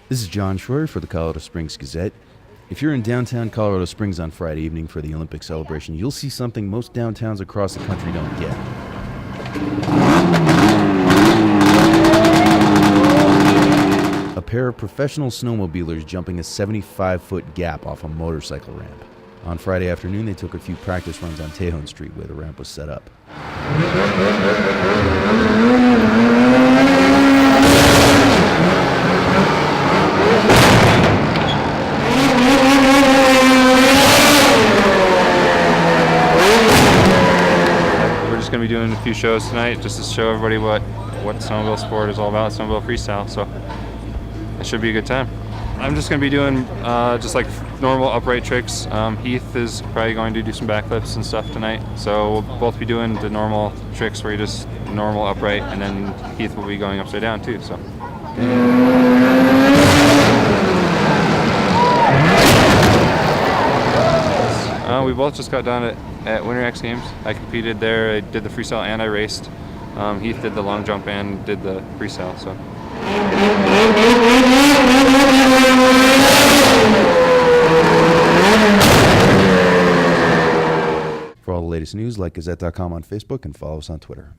This is John Schroyer for the Colorado Springs Gazette. If you're in downtown Colorado Springs on Friday evening for the Olympic celebration, you'll see something most downtowns across the country don't get. A pair of professional snowmobilers jumping a 75-foot gap off a motorcycle ramp. On Friday afternoon, they took a few practice runs on Tejon Street where the ramp was set up. We're just going to be doing a few shows tonight just to show everybody what snowmobile sport is all about, snowmobile freestyle, so it should be a good time. I'm just going to be doing just like normal upright tricks. Heath is probably going to do some backflips and stuff tonight, so we'll both be doing the normal tricks where you just normal upright, and then Heath will be going upside down too. So. We both just got done at Winter X Games. I competed there, I did the freestyle and I raced. Heath did the long jump and did the freestyle. So. For all the latest news, like Gazette.com on Facebook and follow us on Twitter.